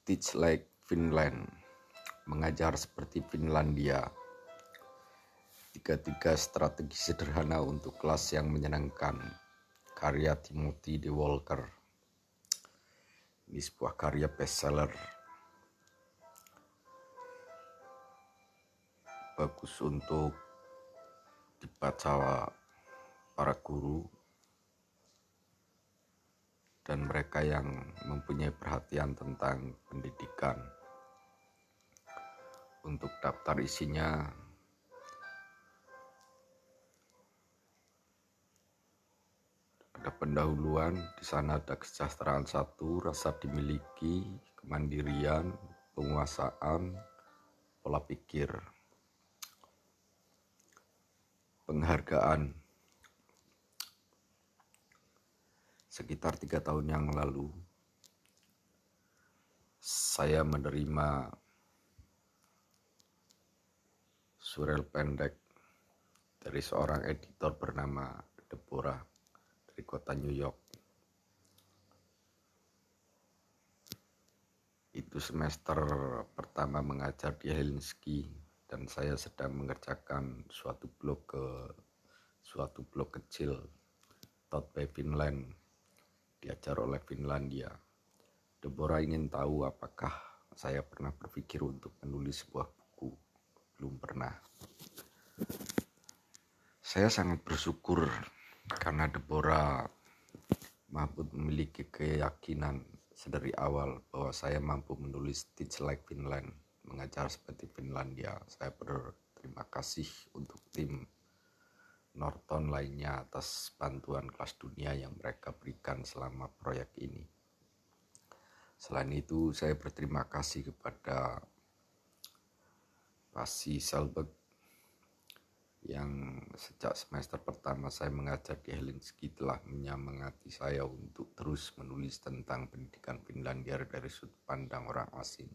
Teach like Finland, mengajar seperti Finlandia. 3 strategi sederhana untuk kelas yang menyenangkan, karya Timothy D. Walker. Ini sebuah karya bestseller, bagus untuk dibaca para guru dan mereka yang mempunyai perhatian tentang pendidikan. Untuk daftar isinya ada pendahuluan, di sana ada kesejahteraan 1, rasa dimiliki, kemandirian, penguasaan, pola pikir, penghargaan. Sekitar 3 tahun yang lalu, saya menerima surel pendek dari seorang editor bernama Deborah dari kota New York. Itu semester pertama mengajar di Helsinki dan saya sedang mengerjakan suatu blog kecil, Taught by Finland, diajar oleh Finlandia. Deborah ingin tahu apakah saya pernah berpikir untuk menulis sebuah buku. Belum pernah. Saya sangat bersyukur karena Deborah memiliki keyakinan sedari awal bahwa saya mampu menulis Teach like Finland, mengajar seperti Finlandia. Saya berterima kasih untuk tim Norton lainnya atas bantuan kelas dunia yang mereka berikan selama proyek ini. Selain itu, saya berterima kasih kepada Pasi Selberg yang sejak semester pertama saya mengajar di Helsinki telah menyemangati saya untuk terus menulis tentang pendidikan Finlandia dari sudut pandang orang asing.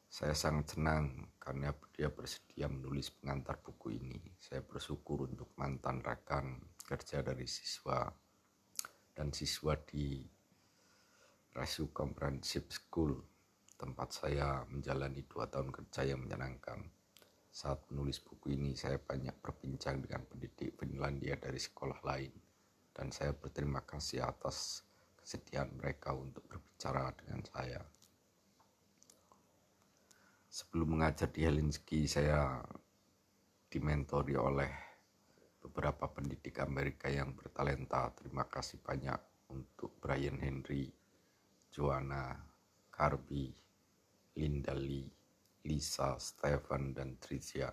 Saya sangat senang karena dia bersedia menulis pengantar buku ini. Saya bersyukur untuk mantan rekan kerja dari siswa dan siswa di Rasu Comprehensive School, tempat saya menjalani 2 tahun kerja yang menyenangkan. Saat menulis buku ini, saya banyak berbincang dengan pendidik Finlandia dari sekolah lain, dan saya berterima kasih atas kesediaan mereka untuk berbicara dengan saya. Sebelum mengajar di Helsinki, saya dimentori oleh beberapa pendidik Amerika yang bertalenta. Terima kasih banyak untuk Brian Henry, Joanna, Carby, Linda Lee, Lisa, Stephen, dan Tricia.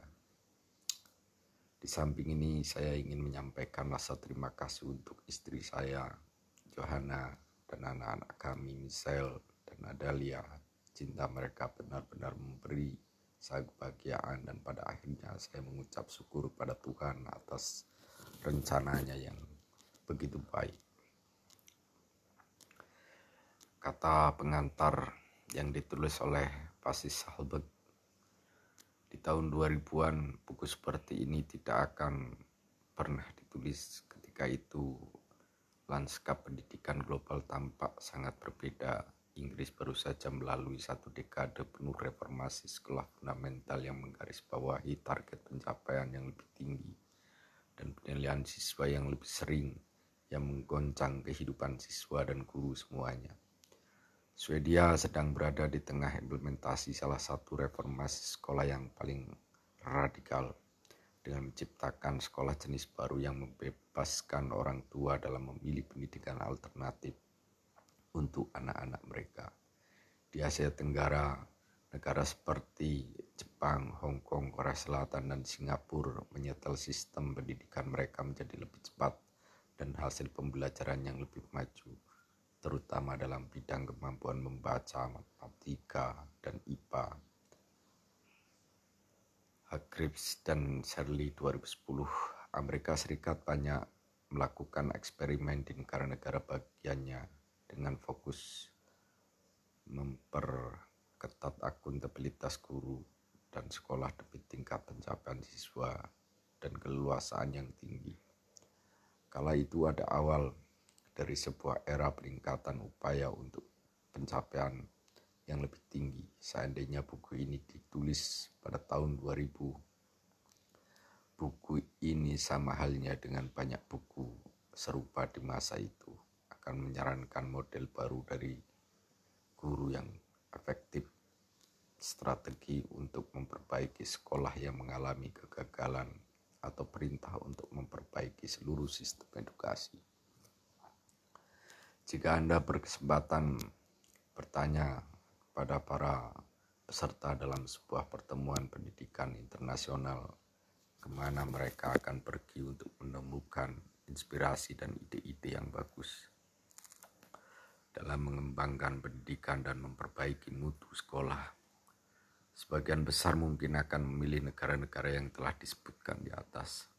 Di samping ini, saya ingin menyampaikan rasa terima kasih untuk istri saya, Johanna, dan anak-anak kami, Michelle dan Adalia. Cinta mereka benar-benar memberi saya kebahagiaan, dan pada akhirnya saya mengucap syukur pada Tuhan atas rencananya yang begitu baik. Kata pengantar yang ditulis oleh Pasi Selberg. Di tahun 2000-an, buku seperti ini tidak akan pernah ditulis. Ketika itu, lanskap pendidikan global tampak sangat berbeda. Inggris baru saja melalui 1 dekade penuh reformasi sekolah fundamental yang menggarisbawahi target pencapaian yang lebih tinggi dan penilaian siswa yang lebih sering, yang menggoncang kehidupan siswa dan guru semuanya. Swedia sedang berada di tengah implementasi salah satu reformasi sekolah yang paling radikal, dengan menciptakan sekolah jenis baru yang membebaskan orang tua dalam memilih pendidikan alternatif untuk anak-anak mereka. Di Asia Tenggara, negara seperti Jepang, Hong Kong, Korea Selatan, dan Singapura menyetel sistem pendidikan mereka menjadi lebih cepat dan hasil pembelajaran yang lebih maju, terutama dalam bidang kemampuan membaca, matematika, dan IPA. Hargreaves dan Shirley 2010, Amerika Serikat banyak melakukan eksperimen di negara-negara bagiannya dengan fokus memperketat akuntabilitas guru dan sekolah demi tingkat pencapaian siswa dan keleluasaan yang tinggi. Kala itu ada awal dari sebuah era peningkatan upaya untuk pencapaian yang lebih tinggi. Seandainya buku ini ditulis pada tahun 2000, buku ini sama halnya dengan banyak buku serupa di masa itu akan menyarankan model baru dari guru yang efektif, strategi untuk memperbaiki sekolah yang mengalami kegagalan, atau perintah untuk memperbaiki seluruh sistem edukasi. Jika Anda berkesempatan bertanya pada para peserta dalam sebuah pertemuan pendidikan internasional, kemana mereka akan pergi untuk menemukan inspirasi dan ide-ide yang bagus dalam mengembangkan pendidikan dan memperbaiki mutu sekolah, sebagian besar mungkin akan memilih negara-negara yang telah disebutkan di atas.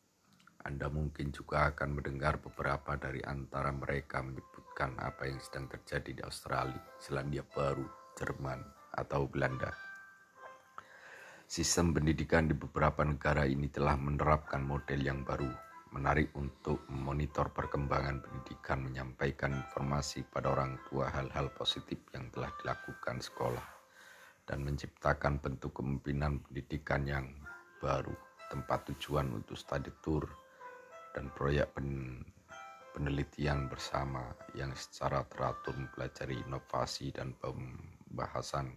Anda mungkin juga akan mendengar beberapa dari antara mereka menyebutkan apa yang sedang terjadi di Australia, Selandia Baru, Jerman, atau Belanda. Sistem pendidikan di beberapa negara ini telah menerapkan model yang baru, menarik untuk memonitor perkembangan pendidikan, menyampaikan informasi pada orang tua hal-hal positif yang telah dilakukan sekolah, dan menciptakan bentuk kepemimpinan pendidikan yang baru, tempat tujuan untuk study tour, dan proyek penelitian bersama yang secara teratur mempelajari inovasi dan pembahasan.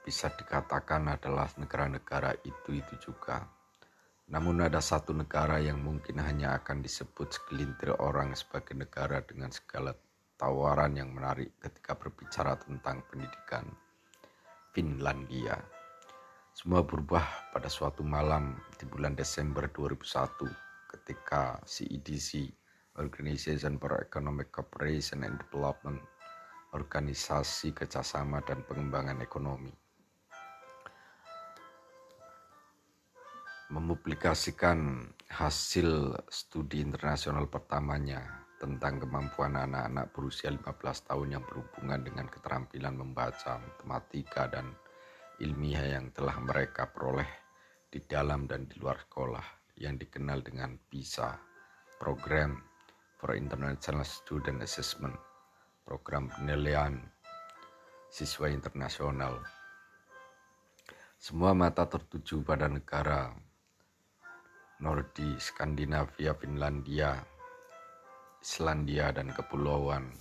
Bisa dikatakan adalah negara-negara itu juga. Namun ada satu negara yang mungkin hanya akan disebut segelintir orang sebagai negara dengan segala tawaran yang menarik ketika berbicara tentang pendidikan: Finlandia. Semua berubah pada suatu malam di bulan Desember 2001 ketika CEDC, Organization for Economic Cooperation and Development, Organisasi Kerjasama dan Pengembangan Ekonomi, mempublikasikan hasil studi internasional pertamanya tentang kemampuan anak-anak berusia 15 tahun yang berhubungan dengan keterampilan membaca, matematika, dan ilmiah yang telah mereka peroleh di dalam dan di luar sekolah, yang dikenal dengan PISA, Program for International Student Assessment, program penilaian siswa internasional. Semua mata tertuju pada negara Nordi, Skandinavia, Finlandia, Islandia, dan kepulauan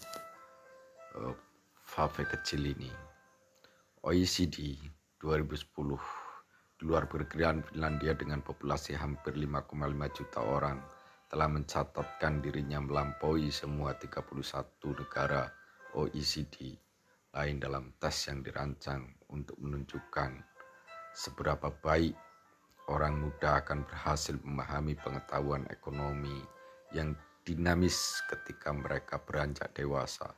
Fave kecil ini. OECD 2010, di luar perkiraan Finlandia dengan populasi hampir 5,5 juta orang, telah mencatatkan dirinya melampaui semua 31 negara OECD lain dalam tes yang dirancang untuk menunjukkan seberapa baik orang muda akan berhasil memahami pengetahuan ekonomi yang dinamis ketika mereka beranjak dewasa.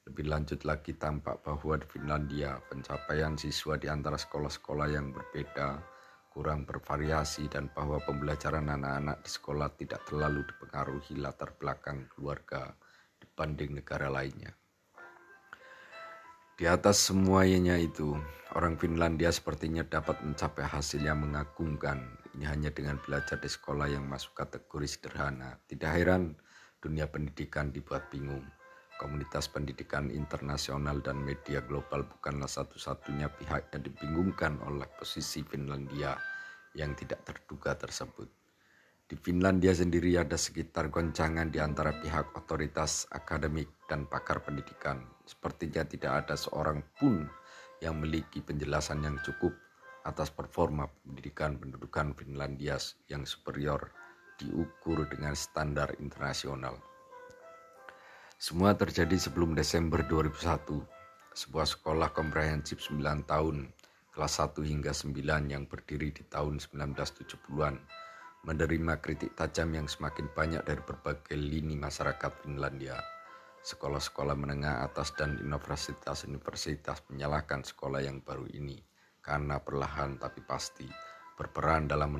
Lebih lanjut lagi, tampak bahwa di Finlandia pencapaian siswa di antara sekolah-sekolah yang berbeda kurang bervariasi, dan bahwa pembelajaran anak-anak di sekolah tidak terlalu dipengaruhi latar belakang keluarga dibanding negara lainnya. Di atas semuanya itu, orang Finlandia sepertinya dapat mencapai hasil yang mengagumkan. Ini hanya dengan belajar di sekolah yang masuk kategori sederhana. Tidak heran dunia pendidikan dibuat bingung. Komunitas pendidikan internasional dan media global bukanlah satu-satunya pihak yang dibingungkan oleh posisi Finlandia yang tidak terduga tersebut. Di Finlandia sendiri ada sekitar goncangan di antara pihak otoritas akademik dan pakar pendidikan. Sepertinya tidak ada seorang pun yang memiliki penjelasan yang cukup atas performa pendidikan pendudukan Finlandia yang superior diukur dengan standar internasional. Semua terjadi sebelum Desember 2001. Sebuah sekolah komprehensif 9 tahun, kelas 1 hingga 9 yang berdiri di tahun 1970-an, menerima kritik tajam yang semakin banyak dari berbagai lini masyarakat Finlandia. Sekolah-sekolah menengah atas dan universitas-universitas menyalahkan sekolah yang baru ini karena perlahan tapi pasti berperan dalam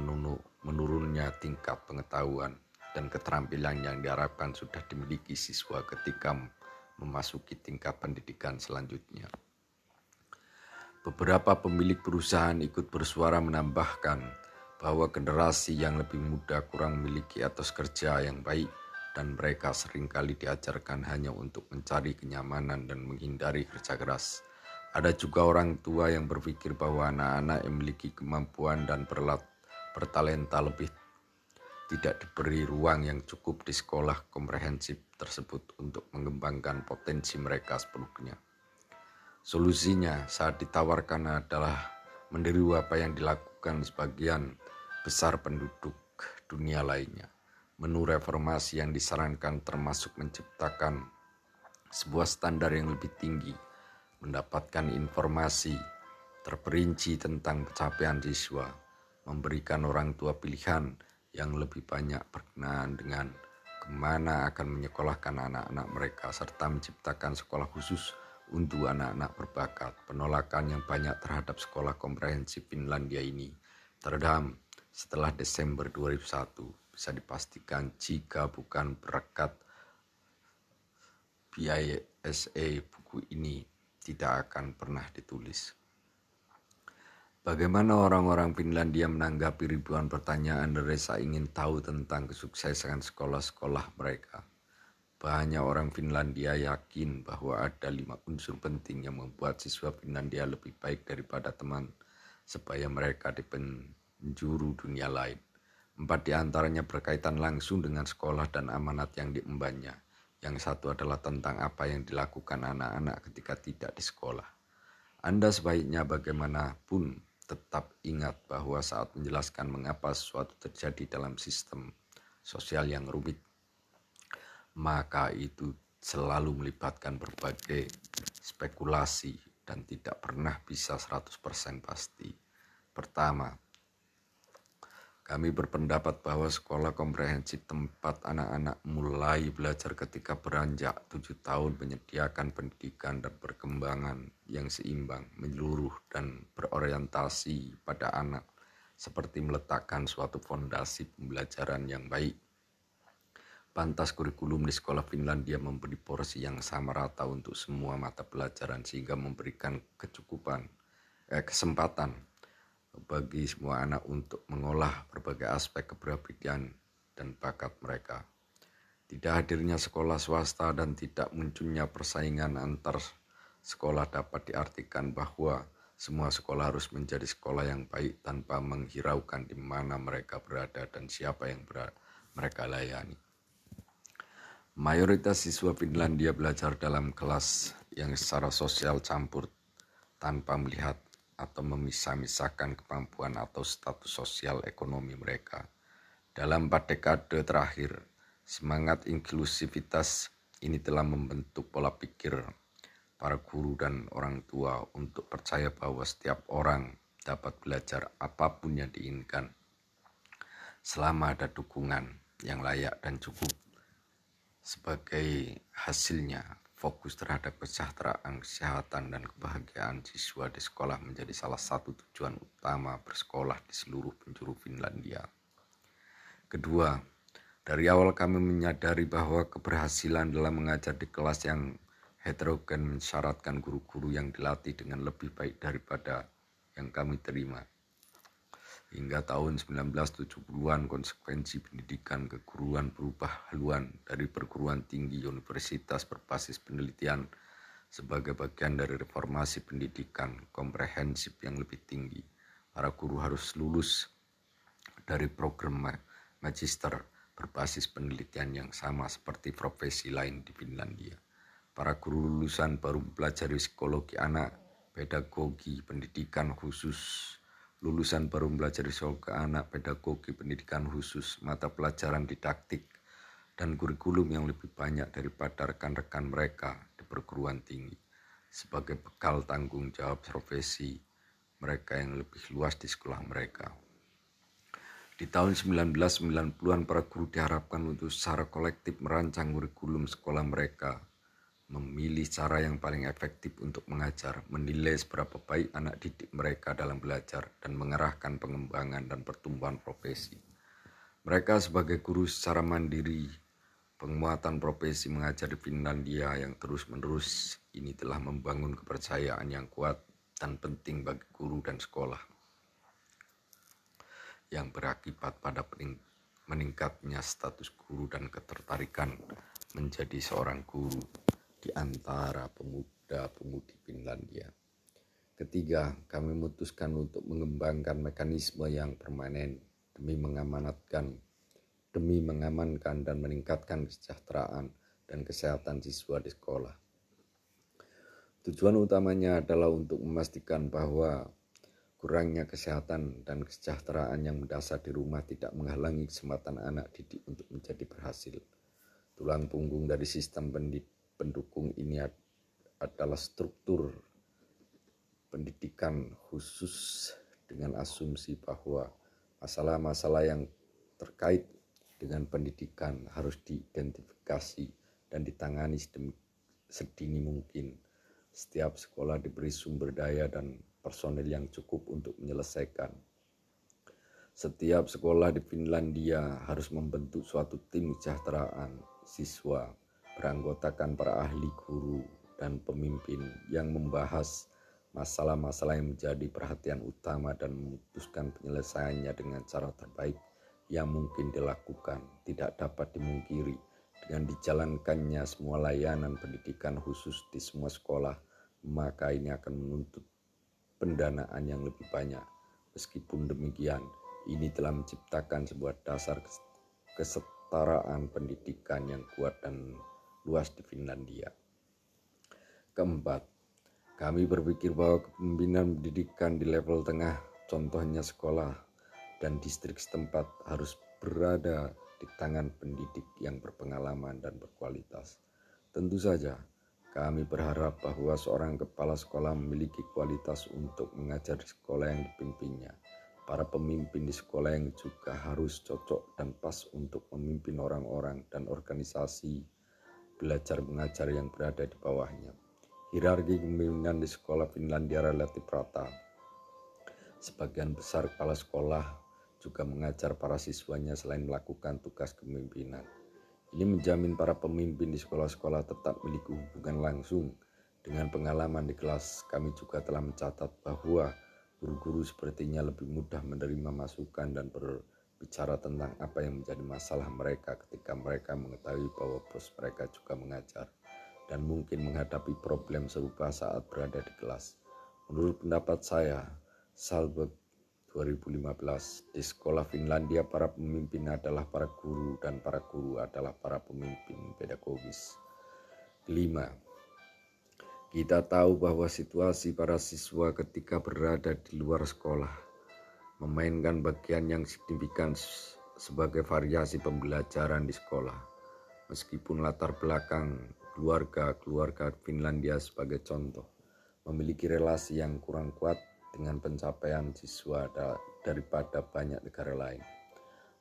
menurunnya tingkat pengetahuan dan keterampilan yang diharapkan sudah dimiliki siswa ketika memasuki tingkat pendidikan selanjutnya. Beberapa pemilik perusahaan ikut bersuara menambahkan bahwa generasi yang lebih muda kurang memiliki etos kerja yang baik dan mereka seringkali diajarkan hanya untuk mencari kenyamanan dan menghindari kerja keras. Ada juga orang tua yang berpikir bahwa anak-anak yang memiliki kemampuan dan bertalenta lebih tidak diberi ruang yang cukup di sekolah komprehensif tersebut untuk mengembangkan potensi mereka sepenuhnya. Solusinya saat ditawarkan adalah meniru apa yang dilakukan sebagian besar penduduk dunia lainnya. Menu reformasi yang disarankan termasuk menciptakan sebuah standar yang lebih tinggi, mendapatkan informasi terperinci tentang pencapaian siswa, memberikan orang tua pilihan yang lebih banyak berkenaan dengan kemana akan menyekolahkan anak-anak mereka, serta menciptakan sekolah khusus untuk anak-anak berbakat. Penolakan yang banyak terhadap sekolah komprehensif Finlandia ini teredam setelah Desember 2001. Bisa dipastikan jika bukan berkat BISA, buku ini tidak akan pernah ditulis. Bagaimana orang-orang Finlandia menanggapi ribuan pertanyaan dan rasa ingin tahu tentang kesuksesan sekolah-sekolah mereka? Banyak orang Finlandia yakin bahwa ada 5 unsur penting yang membuat siswa Finlandia lebih baik daripada teman sebaya mereka di penjuru dunia lain. 4 di antaranya berkaitan langsung dengan sekolah dan amanat yang diembannya. Yang satu adalah tentang apa yang dilakukan anak-anak ketika tidak di sekolah. Anda sebaiknya bagaimanapun tetap ingat bahwa saat menjelaskan mengapa sesuatu terjadi dalam sistem sosial yang rumit, maka itu selalu melibatkan berbagai spekulasi dan tidak pernah bisa 100% pasti. Pertama, kami berpendapat bahwa sekolah komprehensif tempat anak-anak mulai belajar ketika beranjak 7 tahun menyediakan pendidikan dan perkembangan yang seimbang, menyeluruh, dan berorientasi pada anak, seperti meletakkan suatu fondasi pembelajaran yang baik. Pantas kurikulum di sekolah Finlandia memberi porsi yang sama rata untuk semua mata pelajaran sehingga memberikan kesempatan bagi semua anak untuk mengolah berbagai aspek kepribadian dan bakat mereka. Tidak hadirnya sekolah swasta dan tidak munculnya persaingan antar sekolah dapat diartikan bahwa semua sekolah harus menjadi sekolah yang baik tanpa menghiraukan di mana mereka berada dan siapa yang mereka layani. Mayoritas siswa Finlandia belajar dalam kelas yang secara sosial campur tanpa melihat atau memisah-misahkan kemampuan atau status sosial ekonomi mereka. Dalam 4 dekade terakhir, semangat inklusivitas ini telah membentuk pola pikir para guru dan orang tua untuk percaya bahwa setiap orang dapat belajar apapun yang diinginkan selama ada dukungan yang layak dan cukup. Sebagai hasilnya, fokus terhadap kesejahteraan, kesehatan, dan kebahagiaan siswa di sekolah menjadi salah satu tujuan utama bersekolah di seluruh penjuru Finlandia. Kedua, dari awal kami menyadari bahwa keberhasilan dalam mengajar di kelas yang heterogen mensyaratkan guru-guru yang dilatih dengan lebih baik daripada yang kami terima. Hingga tahun 1970-an, konsekuensi pendidikan keguruan berubah haluan dari perguruan tinggi universitas berbasis penelitian sebagai bagian dari reformasi pendidikan komprehensif yang lebih tinggi. Para guru harus lulus dari program magister berbasis penelitian yang sama seperti profesi lain di Finlandia. Para guru lulusan baru mempelajari psikologi anak, pedagogi, pendidikan khusus. Lulusan baru mempelajari psikologi anak, pedagogi, pendidikan khusus, mata pelajaran didaktik, dan kurikulum yang lebih banyak daripada rekan-rekan mereka di perguruan tinggi. Sebagai bekal tanggung jawab profesi mereka yang lebih luas di sekolah mereka. Di tahun 1990-an, para guru diharapkan untuk secara kolektif merancang kurikulum sekolah mereka, memilih cara yang paling efektif untuk mengajar, menilai seberapa baik anak didik mereka dalam belajar, dan mengarahkan pengembangan dan pertumbuhan profesi. Mereka sebagai guru secara mandiri, penguatan profesi mengajar di Finlandia yang terus-menerus ini telah membangun kepercayaan yang kuat dan penting bagi guru dan sekolah, yang berakibat pada meningkatnya status guru dan ketertarikan menjadi seorang guru di antara pemuda-pemudi Finlandia. Ketiga, kami memutuskan untuk mengembangkan mekanisme yang permanen demi mengamankan dan meningkatkan kesejahteraan dan kesehatan siswa di sekolah. Tujuan utamanya adalah untuk memastikan bahwa kurangnya kesehatan dan kesejahteraan yang mendasar di rumah tidak menghalangi kesempatan anak didik untuk menjadi berhasil. Tulang punggung dari sistem pendukung ini adalah struktur pendidikan khusus dengan asumsi bahwa masalah-masalah yang terkait dengan pendidikan harus diidentifikasi dan ditangani sedini mungkin. Setiap sekolah diberi sumber daya dan personil yang cukup untuk menyelesaikan. Setiap sekolah di Finlandia harus membentuk suatu tim kesejahteraan siswa beranggotakan para ahli guru dan pemimpin yang membahas masalah-masalah yang menjadi perhatian utama dan memutuskan penyelesaiannya dengan cara terbaik yang mungkin dilakukan. Tidak dapat dimungkiri dengan dijalankannya semua layanan pendidikan khusus di semua sekolah, maka ini akan menuntut pendanaan yang lebih banyak. Meskipun demikian, ini telah menciptakan sebuah dasar kesetaraan pendidikan yang kuat dan luas di Finlandia. Keempat, kami berpikir bahwa kepemimpinan pendidikan di level tengah, contohnya sekolah dan distrik setempat, harus berada di tangan pendidik yang berpengalaman dan berkualitas. Tentu saja, kami berharap bahwa seorang kepala sekolah memiliki kualitas untuk mengajar di sekolah yang dipimpinnya. Para pemimpin di sekolah yang juga harus cocok dan pas untuk memimpin orang-orang dan organisasi belajar mengajar yang berada di bawahnya. Hierarki kepemimpinan di sekolah Finlandia relatif rata. Sebagian besar kepala sekolah juga mengajar para siswanya selain melakukan tugas kepemimpinan. Ini menjamin para pemimpin di sekolah-sekolah tetap memiliki hubungan langsung dengan pengalaman di kelas. Kami juga telah mencatat bahwa guru-guru sepertinya lebih mudah menerima masukan dan berbicara tentang apa yang menjadi masalah mereka ketika mereka mengetahui bahwa bos mereka juga mengajar dan mungkin menghadapi problem serupa saat berada di kelas. Menurut pendapat saya, Salberg 2015, di sekolah Finlandia para pemimpin adalah para guru dan para guru adalah para pemimpin pedagogis. Kelima, kita tahu bahwa situasi para siswa ketika berada di luar sekolah memainkan bagian yang signifikan sebagai variasi pembelajaran di sekolah. Meskipun latar belakang keluarga Finlandia sebagai contoh memiliki relasi yang kurang kuat dengan pencapaian siswa daripada banyak negara lain.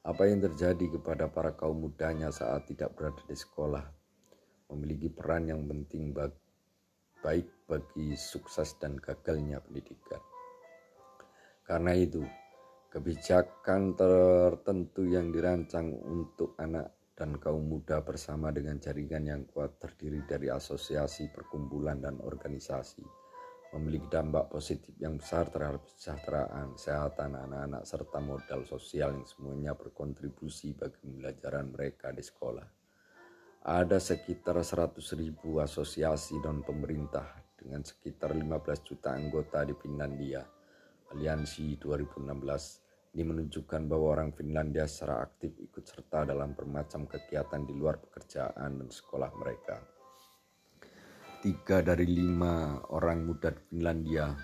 Apa yang terjadi kepada para kaum mudanya saat tidak berada di sekolah memiliki peran yang penting baik bagi sukses dan gagalnya pendidikan. Karena itu, kebijakan tertentu yang dirancang untuk anak dan kaum muda bersama dengan jaringan yang kuat terdiri dari asosiasi, perkumpulan, dan organisasi memiliki dampak positif yang besar terhadap kesejahteraan, kesehatan anak-anak, serta modal sosial yang semuanya berkontribusi bagi pembelajaran mereka di sekolah. Ada sekitar 100.000 asosiasi non-pemerintah dengan sekitar 15 juta anggota di Finlandia. Aliansi 2016 ini menunjukkan bahwa orang Finlandia secara aktif ikut serta dalam bermacam kegiatan di luar pekerjaan dan sekolah mereka. 3 dari 5 orang muda di Finlandia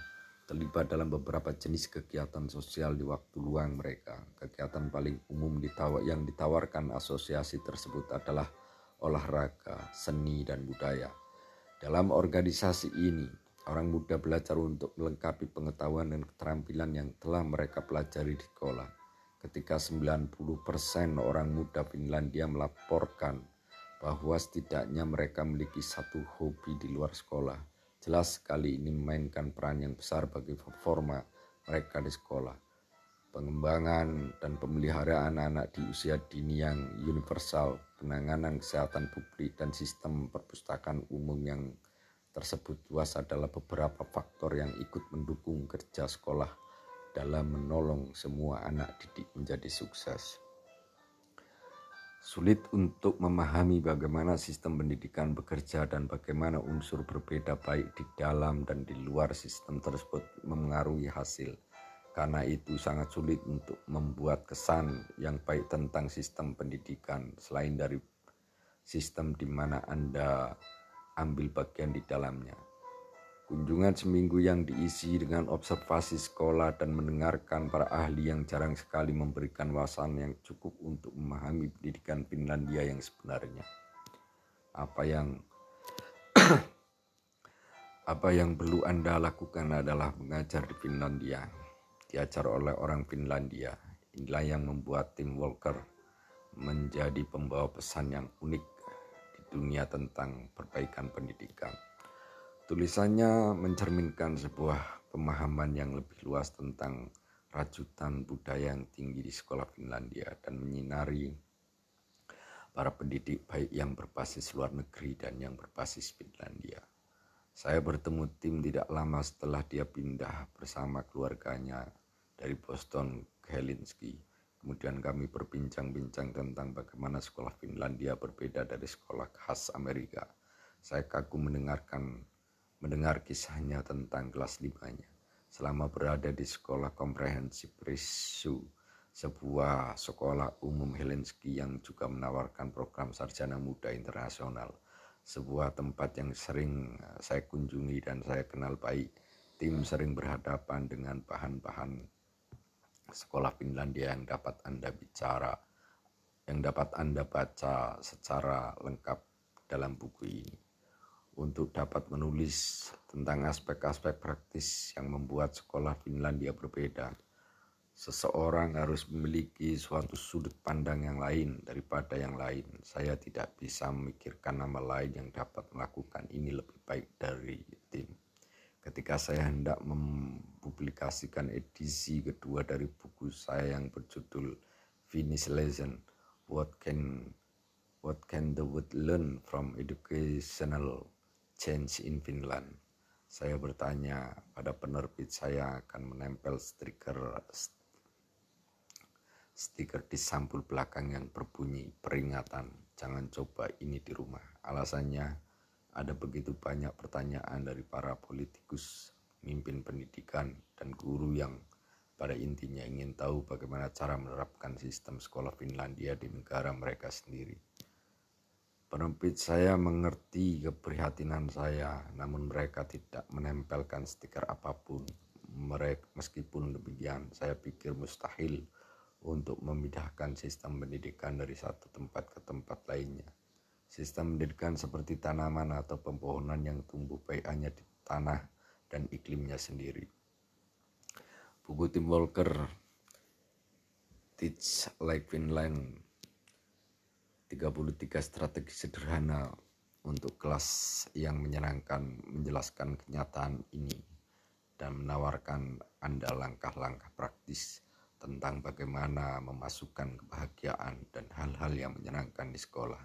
terlibat dalam beberapa jenis kegiatan sosial di waktu luang mereka. Kegiatan paling umum yang ditawarkan asosiasi tersebut adalah olahraga, seni, dan budaya. Dalam organisasi ini, orang muda belajar untuk melengkapi pengetahuan dan keterampilan yang telah mereka pelajari di sekolah. Ketika 90% orang muda Finlandia melaporkan bahwa setidaknya mereka memiliki satu hobi di luar sekolah. Jelas sekali ini memainkan peran yang besar bagi performa mereka di sekolah. Pengembangan dan pemeliharaan anak di usia dini yang universal, penanganan kesehatan publik, dan sistem perpustakaan umum yang tersebut luas adalah beberapa faktor yang ikut mendukung kerja sekolah dalam menolong semua anak didik menjadi sukses. Sulit untuk memahami bagaimana sistem pendidikan bekerja dan bagaimana unsur berbeda baik di dalam dan di luar sistem tersebut memengaruhi hasil. Karena itu sangat sulit untuk membuat kesan yang baik tentang sistem pendidikan selain dari sistem di mana Anda ambil bagian di dalamnya. Kunjungan seminggu yang diisi dengan observasi sekolah dan mendengarkan para ahli yang jarang sekali memberikan wawasan yang cukup untuk memahami pendidikan Finlandia yang sebenarnya. Apa yang perlu Anda lakukan adalah mengajar di Finlandia, diajar oleh orang Finlandia. Inilah yang membuat Tim Walker menjadi pembawa pesan yang unik di dunia tentang perbaikan pendidikan. Tulisannya mencerminkan sebuah pemahaman yang lebih luas tentang rajutan budaya yang tinggi di sekolah Finlandia dan menyinari para pendidik baik yang berbasis luar negeri dan yang berbasis Finlandia. Saya bertemu Tim tidak lama setelah dia pindah bersama keluarganya dari Boston ke Helsinki. Kemudian kami berbincang-bincang tentang bagaimana sekolah Finlandia berbeda dari sekolah khas Amerika. Saya kagum mendengar kisahnya tentang kelas 5-nya. Selama berada di sekolah komprehensif Risu, sebuah sekolah umum Helsinki yang juga menawarkan program sarjana muda internasional. Sebuah tempat yang sering saya kunjungi dan saya kenal baik. Tim sering berhadapan dengan bahan-bahan sekolah Finlandia yang dapat Anda baca secara lengkap dalam buku ini. Untuk dapat menulis tentang aspek-aspek praktis yang membuat sekolah Finlandia berbeda, seseorang harus memiliki suatu sudut pandang yang lain daripada yang lain. Saya tidak bisa memikirkan nama lain yang dapat melakukan ini lebih baik dari Tim. Ketika saya hendak mempublikasikan edisi kedua dari buku saya yang berjudul Finnish Lesson, What can the world learn from educational change in Finland? Saya bertanya pada penerbit saya akan menempel stiker di sampul belakang yang berbunyi peringatan, jangan coba ini di rumah. Alasannya, ada begitu banyak pertanyaan dari para politikus, pemimpin pendidikan, dan guru yang pada intinya ingin tahu bagaimana cara menerapkan sistem sekolah Finlandia di negara mereka sendiri. Penerbit saya mengerti keprihatinan saya, namun mereka tidak menempelkan stiker apapun. Meskipun demikian, saya pikir mustahil untuk memindahkan sistem pendidikan dari satu tempat ke tempat lainnya. Sistem pendidikan seperti tanaman atau pepohonan yang tumbuh baik hanya di tanah dan iklimnya sendiri. Buku Tim Walker, Teach Like Finland, 33 strategi sederhana untuk kelas yang menyenangkan, menjelaskan kenyataan ini dan menawarkan Anda langkah-langkah praktis tentang bagaimana memasukkan kebahagiaan dan hal-hal yang menyenangkan di sekolah.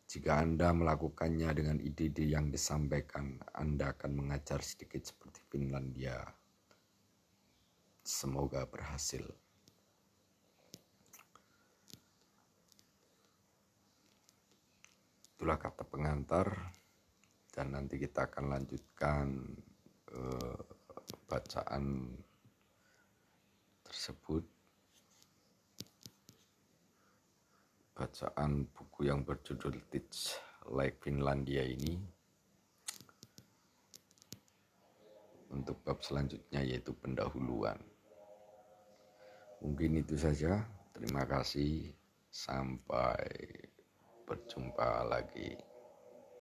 Jika Anda melakukannya dengan ide-ide yang disampaikan, Anda akan mengajar sedikit seperti Finlandia. Semoga berhasil. Itulah kata pengantar, dan nanti kita akan lanjutkan bacaan tersebut, bacaan buku yang berjudul Teach Like Finlandia ini. Untuk bab selanjutnya yaitu pendahuluan. Mungkin itu saja. Terima kasih. Sampai berjumpa lagi.